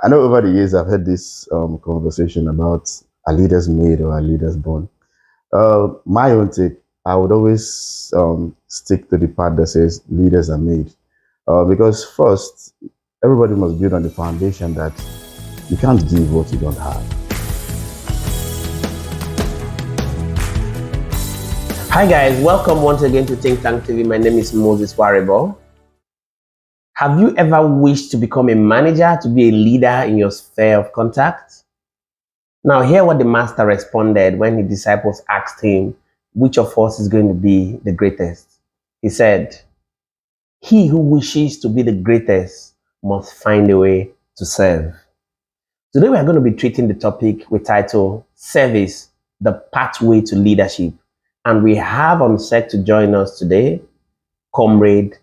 I know over the years I've had this conversation about a leader's made or a leader's born. My own take, I would always stick to the part that says leaders are made. Because first, everybody must build on the foundation that you can't give what you don't have. Hi guys, welcome once again to Think Tank TV. My name is Moses Warebo. Have you ever wished to become a manager, to be a leader in your sphere of contact? Now hear what the master responded when his disciples asked him, which of us is going to be the greatest? He said, he who wishes to be the greatest must find a way to serve. Today we are going to be treating the topic with title, Service, the Pathway to Leadership. And we have on set to join us today, Comrade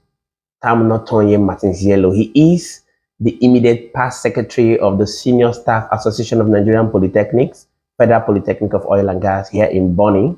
Tamunotonye Martyns Yellowe. He is the immediate past secretary of the Senior Staff Association of Nigerian Polytechnics, Federal Polytechnic of Oil and Gas here in Bonny.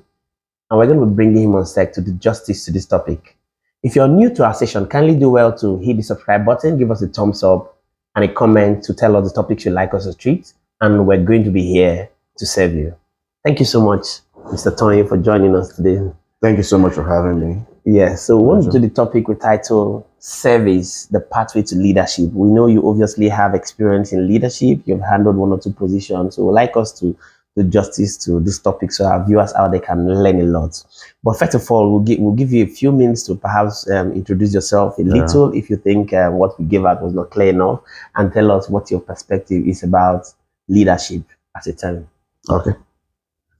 And we're going to be bringing him on set to do justice to this topic. If you're new to our session, kindly do well to hit the subscribe button, give us a thumbs up and a comment to tell us the topics you'd like us to treat. And we're going to be here to serve you. Thank you so much, Mr. Tonye, for joining us today. Thank you so much for having me. Yeah, so we want to do the topic with title, Service, the Pathway to Leadership. We know you obviously have experience in leadership. You've handled one or two positions. So we'd like us to do justice to this topic so our viewers out there can learn a lot. But first of all, we'll give you a few minutes to perhaps introduce yourself a little if you think what we gave out was not clear enough, and tell us what your perspective is about leadership as a term. Okay.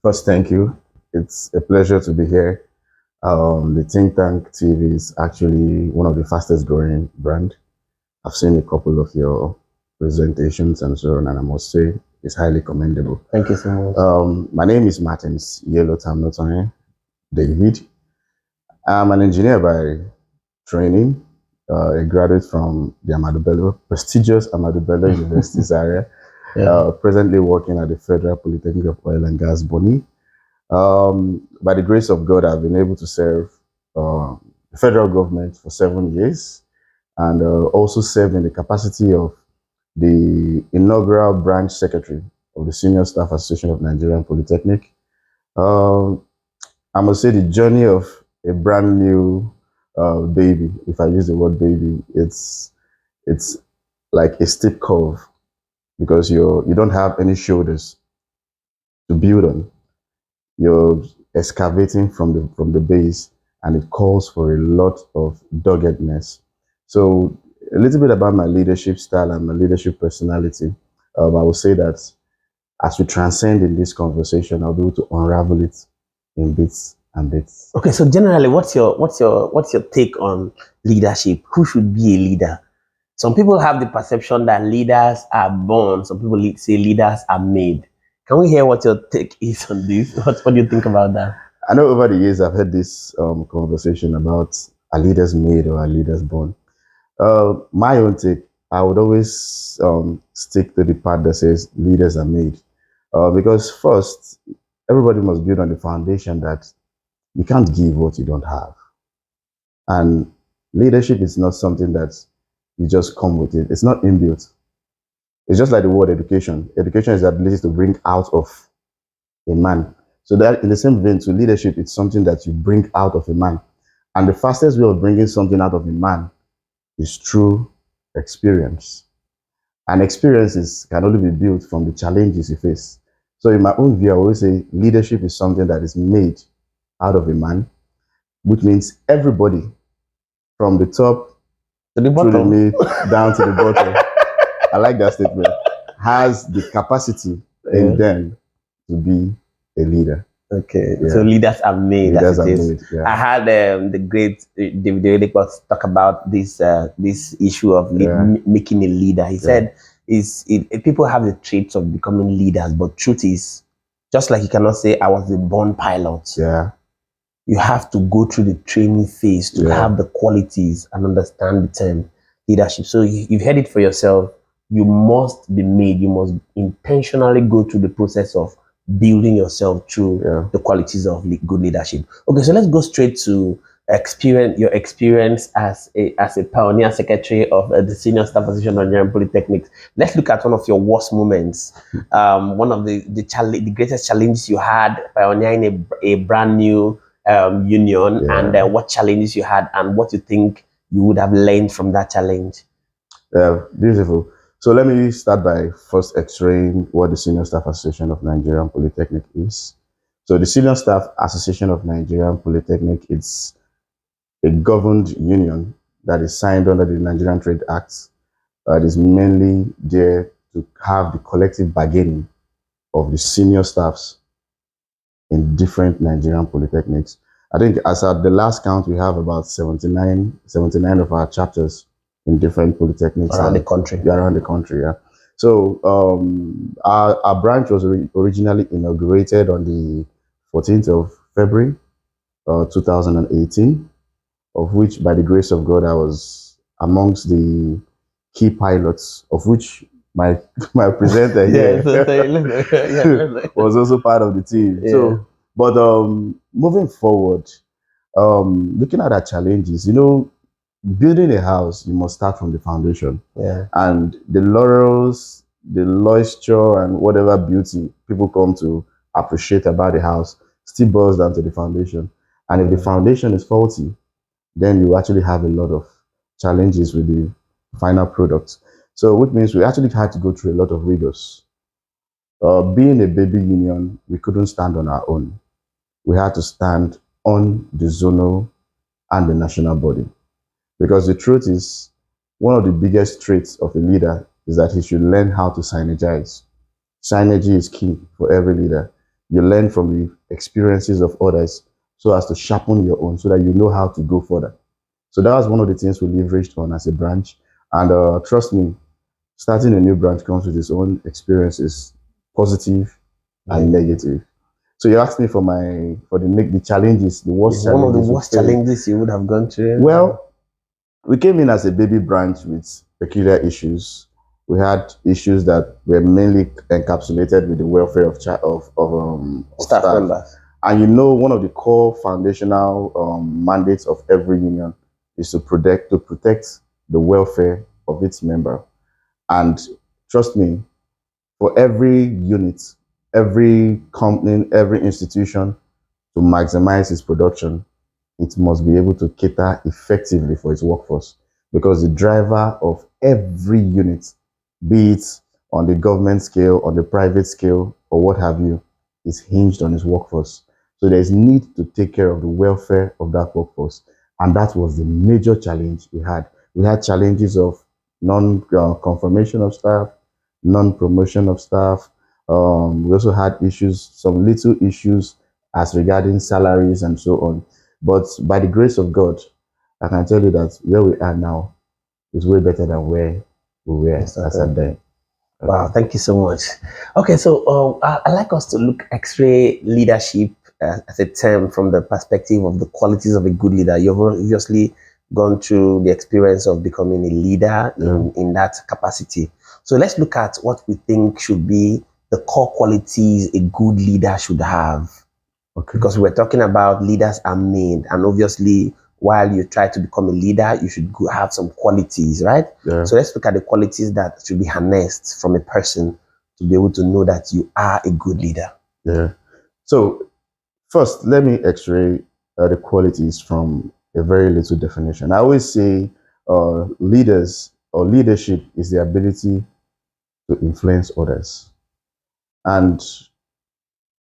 First, thank you. It's a pleasure to be here. The Think Tank TV is actually one of the fastest growing brand. I've seen a couple of your presentations and so on, and I must say it's highly commendable. Thank you so much. My name is Martyns Yellowe Tamunotonye David. I'm an engineer by training, a graduate from the Ahmadu Bello, prestigious Ahmadu Bello University Zaria. Presently working at the Federal Polytechnic of Oil and Gas Bonny. By the grace of God, I've been able to serve the federal government for 7 years, and also served in the capacity of the inaugural branch secretary of the Senior Staff Association of Nigerian Polytechnic. I must say the journey of a brand new baby, if I use the word baby, it's like a steep curve, because you don't have any shoulders to build on. You're excavating from the base, and it calls for a lot of doggedness. So a little bit about my leadership style and my leadership personality. I will say that as we transcend in this conversation, I'll be able to unravel it in bits and bits. Okay, so generally, what's your take on leadership? Who should be a leader? Some people have the perception that leaders are born. Some people say leaders are made. Can we hear what your take is on this? What do you think about that? I know over the years I've had this conversation about a leader's made or a leader's born. My own take, I would always stick to the part that says leaders are made. Because first, everybody must build on the foundation that you can't give what you don't have. And leadership is not something that you just come with it. It's not inbuilt. It's just like the word education. Education is the ability to bring out of a man. So that in the same vein, to leadership, it's something that you bring out of a man. And the fastest way of bringing something out of a man is through experience. And experiences can only be built from the challenges you face. So in my own view, I always say leadership is something that is made out of a man, which means everybody from the top to the bottom, through the mid, down to the bottom. I like that statement. Has the capacity in them to be a leader. Okay, so leaders are made. Leaders are made. Yeah. I had the great David Oyedepo talk about this issue of making a leader. He said, people have the traits of becoming leaders, but truth is, just like you cannot say I was a born pilot. Yeah. You have to go through the training phase to have the qualities and understand the term leadership. So you've heard it for yourself. You must be made. You must intentionally go through the process of building yourself through the qualities of good leadership. Okay, so let's go straight to your experience as a pioneer secretary of the Senior Staff Association of Nigerian Polytechnics. Let's look at one of your worst moments. One of the greatest challenges you had pioneering a brand new union, and what challenges you had, and what you think you would have learned from that challenge. Yeah, beautiful. So let me start by first explaining what the Senior Staff Association of Nigerian Polytechnic is. So the Senior Staff Association of Nigerian Polytechnic is a governed union that is signed under the Nigerian Trade Act. That is mainly there to have the collective bargaining of the senior staffs in different Nigerian polytechnics. I think as at the last count, we have about 79 of our chapters in different polytechnics around the country. Around the country, yeah. So our branch was originally inaugurated on the 14th of February, 2018, of which, by the grace of God, I was amongst the key pilots, of which my my presenter here was also part of the team. Yeah. So, but moving forward, looking at our challenges, building a house, you must start from the foundation. Yeah. And the laurels, the moisture, and whatever beauty people come to appreciate about the house still boils down to the foundation. And if the foundation is faulty, then you actually have a lot of challenges with the final product. So, which means we actually had to go through a lot of rigors. Being a baby union, we couldn't stand on our own. We had to stand on the zonal and the national body. Because the truth is, one of the biggest traits of a leader is that he should learn how to synergize. Synergy is key for every leader. You learn from the experiences of others so as to sharpen your own, so that you know how to go further. So that was one of the things we leveraged on as a branch. And trust me, starting a new branch comes with its own experiences, positive and negative. So you asked me for the challenges, the worst challenges. One of the worst challenges you would have gone through. Well, we came in as a baby branch with peculiar issues. We had issues that were mainly encapsulated with the welfare of staff members. And one of the core foundational mandates of every union is to protect the welfare of its member. And trust me, for every unit, every company, every institution to maximize its production, it must be able to cater effectively for its workforce, because the driver of every unit, be it on the government scale, on the private scale, or what have you, is hinged on its workforce. So there's need to take care of the welfare of that workforce. And that was the major challenge we had. We had challenges of non-confirmation of staff, non-promotion of staff. We also had some little issues as regarding salaries and so on. But by the grace of God, I can tell you that where we are now is way better than where we were as at then. Wow, thank you so much. Okay, so I like us to look X-ray leadership as a term from the perspective of the qualities of a good leader. You've obviously gone through the experience of becoming a leader in that capacity. So let's look at what we think should be the core qualities a good leader should have. Okay. Because we're talking about leaders are made, and obviously while you try to become a leader, you should have some qualities, right? Yeah. So let's look at the qualities that should be harnessed from a person to be able to know that you are a good leader. Yeah. So first, let me x-ray the qualities from a very little definition. I always say leaders or leadership is the ability to influence others. And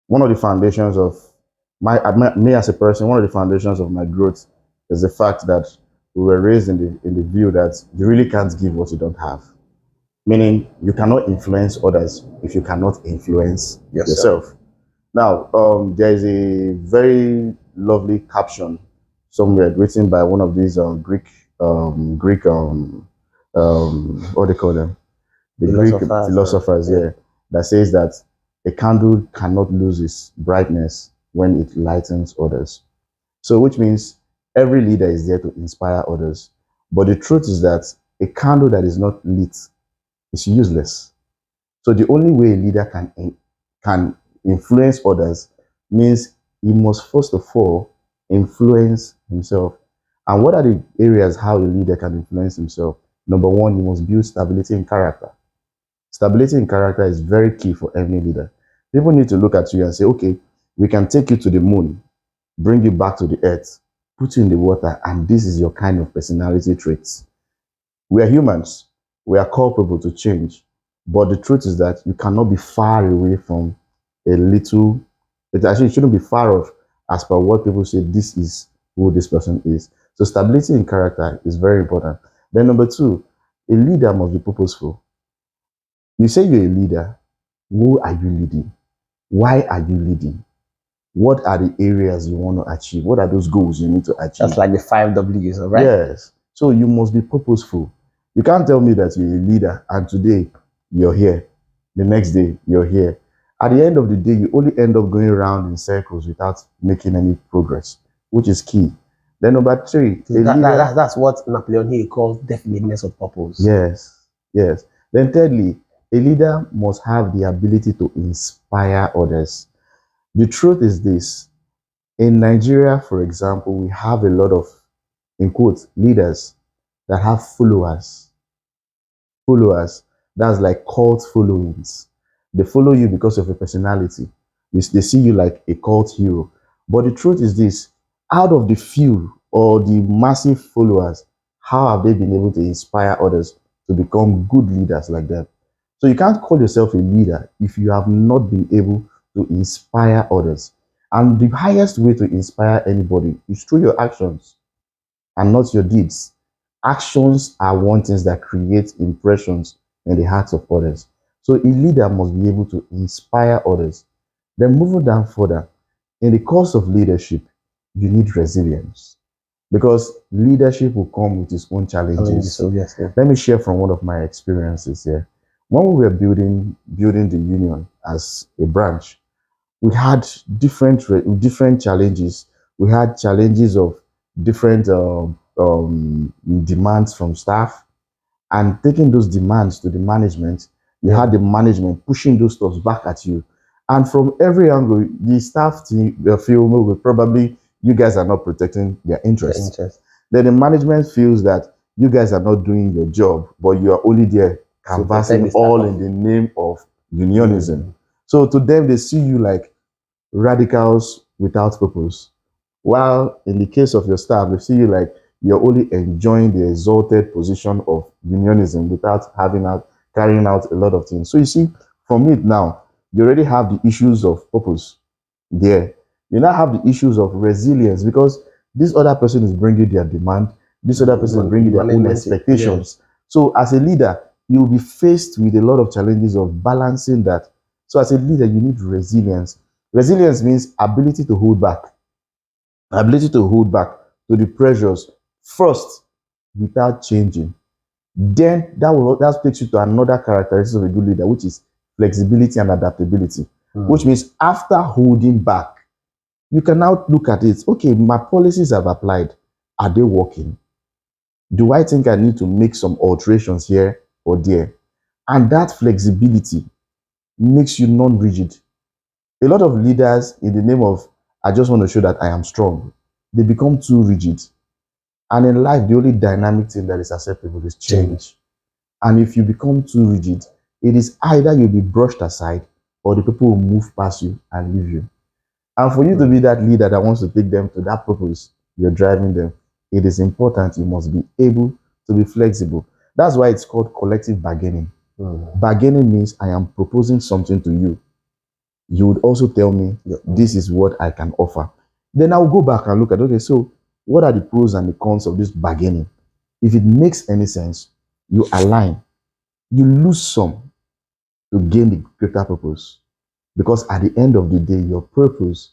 one of the foundations of me as a person, one of the foundations of my growth is the fact that we were raised in the view that you really can't give what you don't have. Meaning you cannot influence others if you cannot influence yourself. Now, there is a very lovely caption somewhere written by one of these Greek what do they call them? The Greek philosophers, that says that a candle cannot lose its brightness when it lightens others. So, which means every leader is there to inspire others. But the truth is that a candle that is not lit is useless. So the only way a leader can influence others means he must first of all influence himself. And what are the areas how a leader can influence himself? Number one, he must build stability in character. Stability in character is very key for any leader. People need to look at you and say, okay, we can take you to the moon, bring you back to the earth, put you in the water, and this is your kind of personality traits. We are humans. We are culpable to change. But the truth is that you cannot be far away from a little, it actually shouldn't be far off as per what people say this is who this person is. So stability in character is very important. Then number two, a leader must be purposeful. You say you're a leader. Who are you leading? Why are you leading? What are the areas you want to achieve? What are those goals you need to achieve? That's like the 5 W's, right? Yes. So you must be purposeful. You can't tell me that you're a leader and today you're here. The next day you're here. At the end of the day, you only end up going around in circles without making any progress, which is key. Then number three, That's what Napoleon Hill calls definiteness of purpose. yes, yes. Then thirdly, a leader must have the ability to inspire others. The truth is this. In Nigeria, for example, we have a lot of, in quotes, leaders that have followers. Followers. That's like cult followings. They follow you because of your personality. They see you like a cult hero. But the truth is this, out of the few or the massive followers, how have they been able to inspire others to become good leaders like them? So you can't call yourself a leader if you have not been able to inspire others. And the highest way to inspire anybody is through your actions and not your deeds. Actions are one things that create impressions in the hearts of others. So a leader must be able to inspire others. Then moving down further, in the course of leadership, you need resilience because leadership will come with its own challenges. So, yes, yeah. Let me share from one of my experiences here. When we were building the union as a branch, we had different challenges. We had challenges of different demands from staff, and taking those demands to the management. You had the management pushing those stuff back at you, and from every angle, the staff team feel well, probably you guys are not protecting their interests. Then the management feels that you guys are not doing your job, but you are only there canvassing all in the name of unionism. So to them, they see you like radicals without purpose. While in the case of your staff, they see you like you're only enjoying the exalted position of unionism without carrying out a lot of things. So you see, from it now, you already have the issues of purpose there. You now have the issues of resilience because this other person is bringing their demand, this other person is bringing their own expectations. Yeah. So as a leader, you'll be faced with a lot of challenges of balancing that. So as a leader, you need resilience. Resilience means ability to hold back. Ability to hold back to the pressures first without changing. Then that takes you to another characteristic of a good leader, which is flexibility and adaptability. Which means after holding back, you can now look at it. Okay, my policies have applied. Are they working? Do I think I need to make some alterations here or there? And that flexibility makes you non-rigid. A lot of leaders, in the name of, I just want to show that I am strong, they become too rigid. And in life, the only dynamic thing that is acceptable is change. And if you become too rigid, it is either you'll be brushed aside or the people will move past you and leave you. And for you to be that leader that wants to take them to that purpose you're driving them, it is important you must be able to be flexible. That's why it's called collective bargaining. Bargaining means I am proposing something to you. You would also tell me this is what I can offer. Then I'll go back and look at, okay, so what are the pros and the cons of this bargaining? If it makes any sense, you align. You lose some to gain the greater purpose. Because at the end of the day, your purpose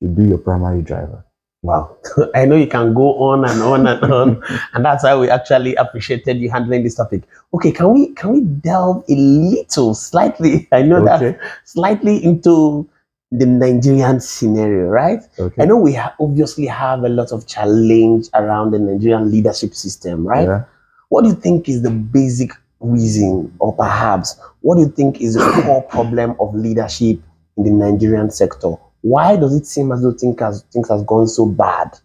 should be your primary driver. Wow. I know you can go on and on and on. And that's why we actually appreciated you handling this topic. Okay, can we delve a little slightly? I know that slightly into the Nigerian scenario, right? I know we obviously have a lot of challenge around the Nigerian leadership system, right? Yeah. What do you think is the basic reason, or perhaps what do you think is the core problem of leadership in the Nigerian sector? Why does it seem as though things has gone so bad?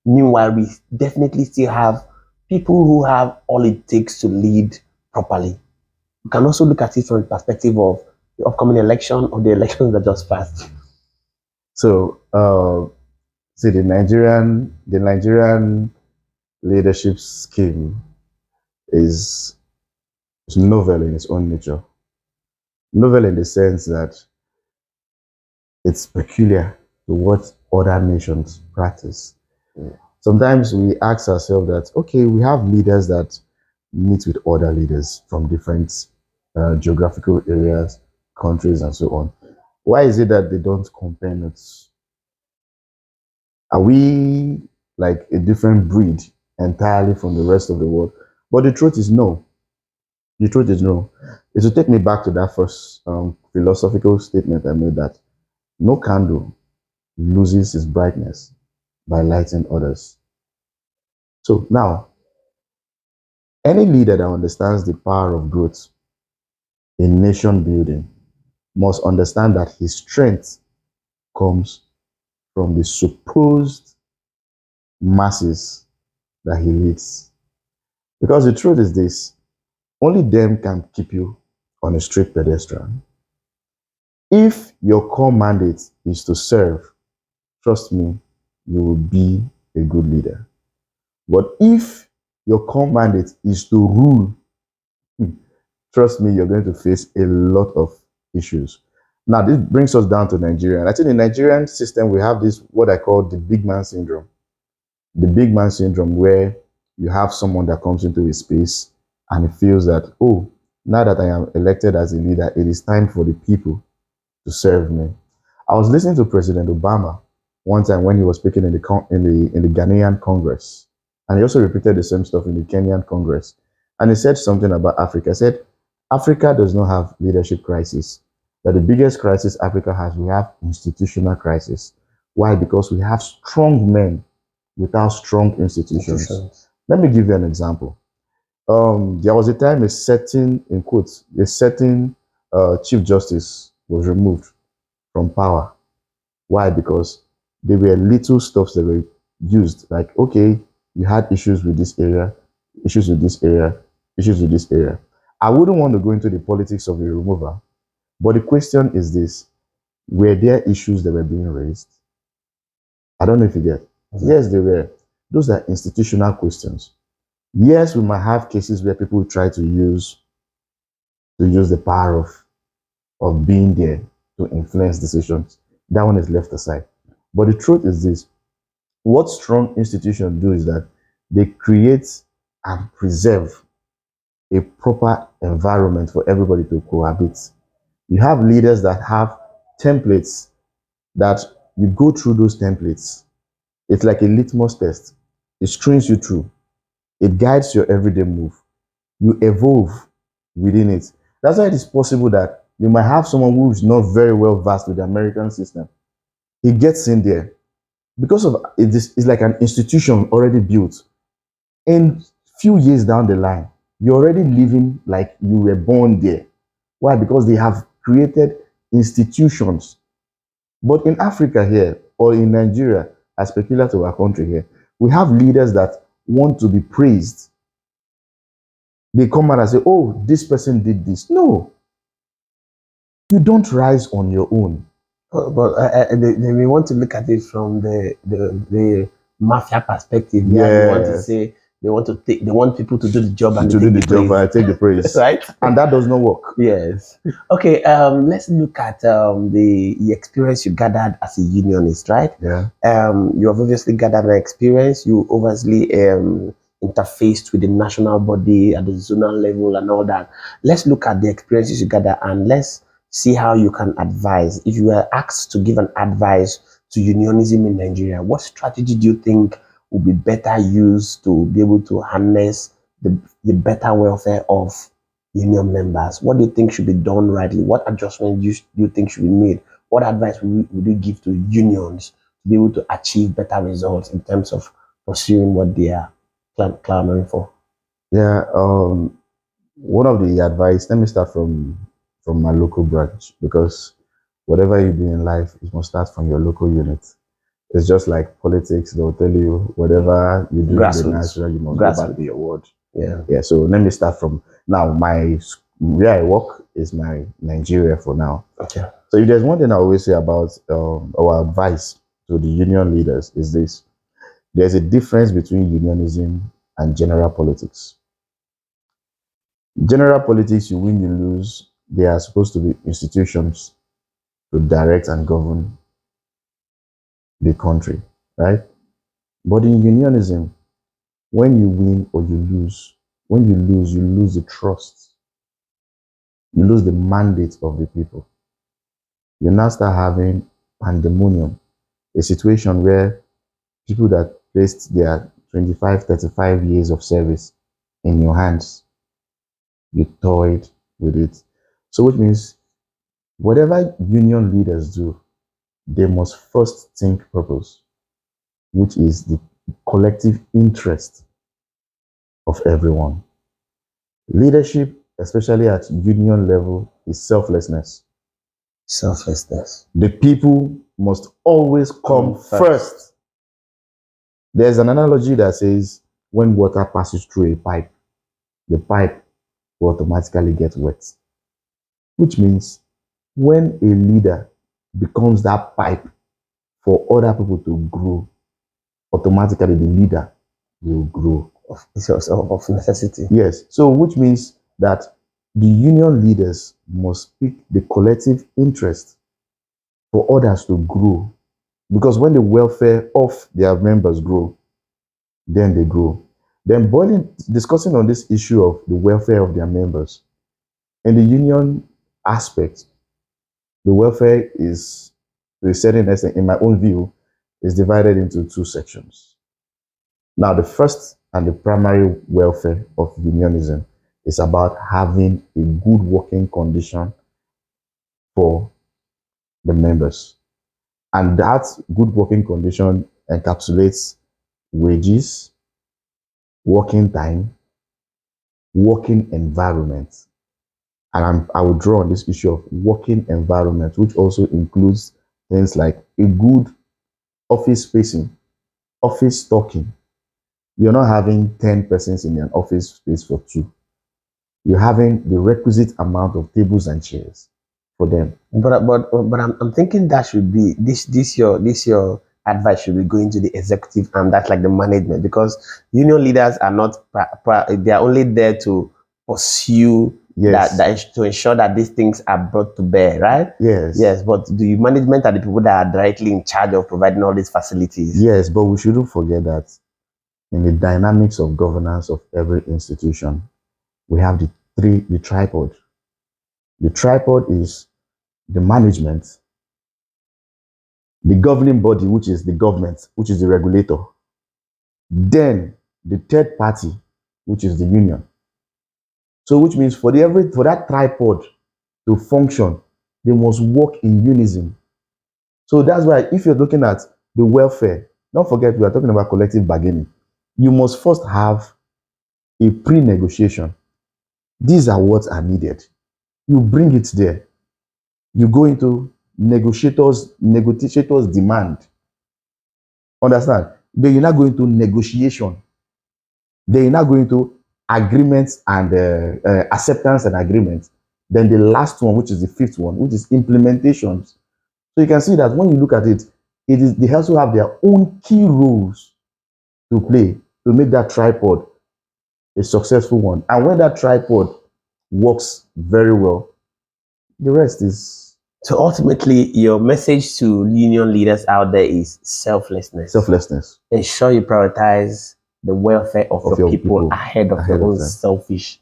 Meanwhile, we definitely still have people who have all it takes to lead properly. You can also look at it from the perspective of the upcoming election or the elections that just passed. So, see, the Nigerian leadership scheme is novel in its own nature. Novel in the sense that it's peculiar to what other nations practice. Sometimes we ask ourselves that, okay, we have leaders that meet with other leaders from different geographical areas, countries, and so on. Why is it that they don't compare notes? Are we like a different breed entirely from the rest of the world? But the truth is no. The truth is no. It will take me back to that first philosophical statement I made that no candle loses its brightness by lighting others. So now, any leader that understands the power of growth in nation building must understand that his strength comes from the supposed masses that he leads. Because the truth is this, only them can keep you on a straight pedestrian. If your core mandate is to serve, trust me, you will be a good leader. But if your core mandate is to rule, trust me, you're going to face a lot of issues. Now, this brings us down to Nigeria. And I think in the Nigerian system, we have this, what I call the big man syndrome. The big man syndrome, where you have someone that comes into a space and he feels that, oh, now that I am elected as a leader, it is time for the people to serve me. I was listening to President Obama one time when he was speaking in the Ghanaian Congress, and he also repeated the same stuff in the Kenyan Congress. And he said something about Africa. He said, Africa does not have leadership crisis. That the biggest crisis Africa has, we have institutional crisis. Why? Because we have strong men without strong institutions. Let me give you an example. There was a time a certain, in quotes, a certain Chief Justice was removed from power. Why? Because there were little stuffs that were used. Like, okay, you had issues with this area, issues with this area, issues with this area. I wouldn't want to go into the politics of the removal, but the question is this: were there issues that were being raised? I don't know if you get. Yes, there were. Those are institutional questions. Yes, we might have cases where people try to use the power of being there to influence decisions. That one is left aside. But the truth is this: what strong institutions do is that they create and preserve a proper environment for everybody to cohabit. You have leaders that have templates that you go through those templates. It's like a litmus test. It screens you through. It guides your everyday move. You evolve within it. That's why it is possible that you might have someone who is not very well versed with the American system. He gets in there because of it's like an institution already built. In few years down the line, you're already living like you were born there. Why? Because they have created institutions. But in Africa here, or in Nigeria, as peculiar to our country here, we have leaders that want to be praised. They come out and say, oh, this person did this. No, you don't rise on your own. But we want to look at it from the mafia perspective. Yeah, they want to say they want people to do the job and to do the job and I take the praise. right? And that does not work. Yes. Okay. Let's look at the experience you gathered as a unionist, right? Yeah. You have obviously gathered an experience. You obviously interfaced with the national body at the zonal level and all that. Let's look at the experiences you gather and let's see how you can advise. If you were asked to give an advice to unionism in Nigeria, what strategy do you think would be better used to be able to harness the better welfare of union members? What do you think should be done rightly? What adjustments do you think should be made? What advice would you give to unions to be able to achieve better results in terms of pursuing what they are clamoring for? Yeah. One of the advice, let me start from my local branch, because whatever you do in life, it must start from your local unit. It's just like politics. They'll tell you whatever you do in the Grassroots. national, you must go back Grassroots. to your ward. Yeah. Yeah. So let me start from now. Where I work is my Nigeria for now. Okay. So if there's one thing I always say about our advice to the union leaders is this: there's a difference between unionism and general politics. General politics, you win, you lose. They are supposed to be institutions to direct and govern the country, right? But in unionism, when you win or you lose, when you lose the trust, you lose the mandate of the people. You now start having pandemonium, a situation where people that placed their 25, 35 years of service in your hands, you toyed with it. So, which means whatever union leaders do, they must first think purpose, which is the collective interest of everyone. Leadership, especially at union level, is selflessness. Selflessness. The people must always come first. There's an analogy that says when water passes through a pipe, the pipe will automatically get wet, which means when a leader becomes that pipe for other people to grow, automatically the leader will grow. It's of necessity. Yes. So, which means that the union leaders must speak the collective interest for others to grow. Because when the welfare of their members grow, then they grow. Then discussing on this issue of the welfare of their members, in the union aspect, the welfare is, to a certain extent, in my own view, is divided into two sections. Now, the first and the primary welfare of unionism is about having a good working condition for the members. And that good working condition encapsulates wages, working time, working environment. And I will draw on this issue of working environment, which also includes things like a good office spacing, office stocking. You're not having 10 persons in an office space for two. You're having the requisite amount of tables and chairs for them. But I'm thinking that should be this your advice should be going to the executive and that's like the management, because union leaders are not they are only there to pursue Yes. to ensure that these things are brought to bear, right? Yes. Yes, but the management are the people that are directly in charge of providing all these facilities. Yes, but we shouldn't forget that in the dynamics of governance of every institution, we have the tripod. The tripod is the management, the governing body, which is the government, which is the regulator, then the third party, which is the union. So, which means for that tripod to function, they must work in unison. So that's why if you're looking at the welfare, don't forget we are talking about collective bargaining. You must first have a pre-negotiation. These are what are needed. You bring it there. You go into negotiators demand. Understand? Then you're not going to negotiation. Then you're not going to agreements and acceptance and agreements. Then the last one, which is the fifth one, which is implementations. So you can see that when you look at it, they also have their own key roles to play to make that tripod a successful one. And when that tripod works very well, the rest is So ultimately, your message to union leaders out there is selflessness. selflessness. Ensure you prioritize the welfare of your people ahead of your own selfish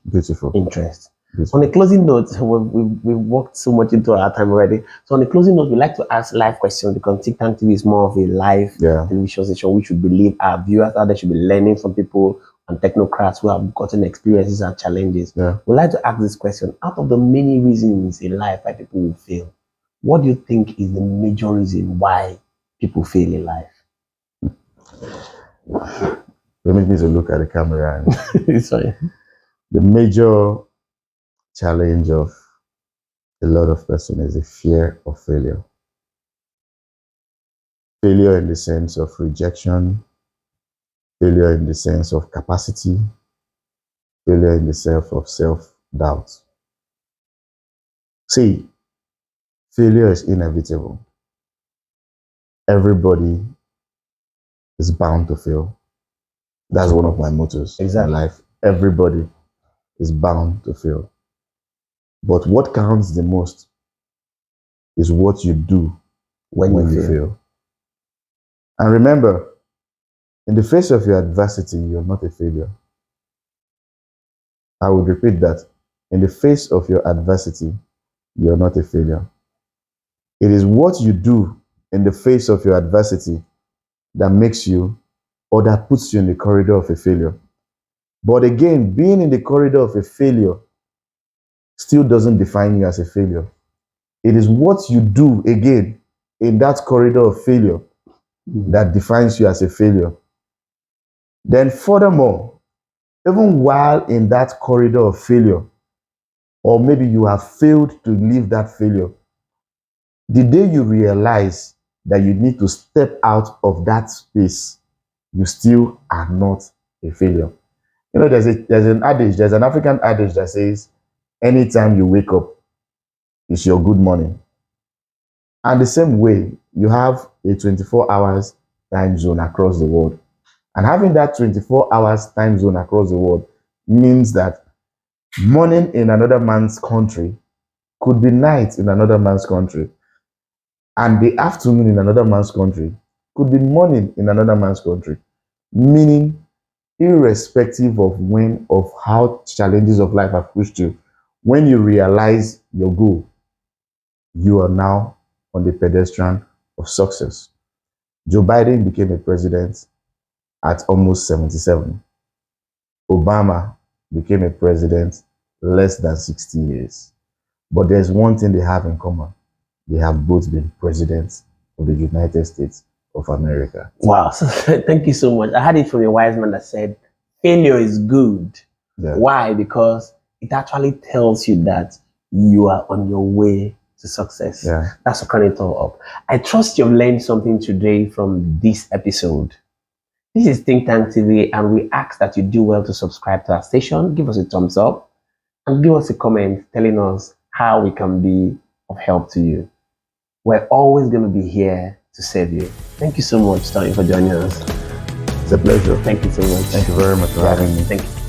interest. Beautiful. On a closing note, we've walked so much into our time already. So on a closing note, we like to ask live questions because Think Tank TV is more of a live television station, which we believe our viewers out there should be learning from people and technocrats who have gotten experiences and challenges. Yeah. We'd like to ask this question. Out of the many reasons in life why people will fail, what do you think is the major reason why people fail in life? Let me to look at the camera. And Sorry. the major challenge of a lot of person is the fear of failure. Failure in the sense of rejection, failure in the sense of capacity, failure in the sense of self-doubt. See, failure is inevitable. Everybody is bound to fail. That's one of my mottos in life. Everybody is bound to fail. But what counts the most is what you do when you fail. And remember, in the face of your adversity, you're not a failure. I would repeat that. In the face of your adversity, you're not a failure. It is what you do in the face of your adversity that makes you, or that puts you in the corridor of a failure. But again, being in the corridor of a failure still doesn't define you as a failure. It is what you do again in that corridor of failure that defines you as a failure. Then furthermore, even while in that corridor of failure, or maybe you have failed to leave that failure, the day you realize that you need to step out of that space, you still are not a failure. You know, there's an adage, there's an African adage that says, anytime you wake up, it's your good morning. And the same way, you have a 24 hours time zone across the world. And having that 24 hours time zone across the world means that morning in another man's country could be night in another man's country. And the afternoon in another man's country could be morning in another man's country. Meaning, irrespective of when, of how challenges of life have pushed you, when you realize your goal, you are now on the pedestrian of success. Joe Biden became a president at almost 77. Obama became a president less than 60 years. But there's one thing they have in common. They have both been presidents of the United States of America. Wow. Thank you so much. I had it from a wise man that said, failure is good. Yeah. Why? Because it actually tells you that you are on your way to success. Yeah. That's what kind it all up. I trust you've learned something today from this episode. This is Think Tank TV, and we ask that you do well to subscribe to our station, give us a thumbs up, and give us a comment telling us how we can be of help to you. We're always going to be here to serve you. Thank you so much, Tony, for joining us. It's a pleasure. Thank you so much. Thank you very much for having me. Thank you.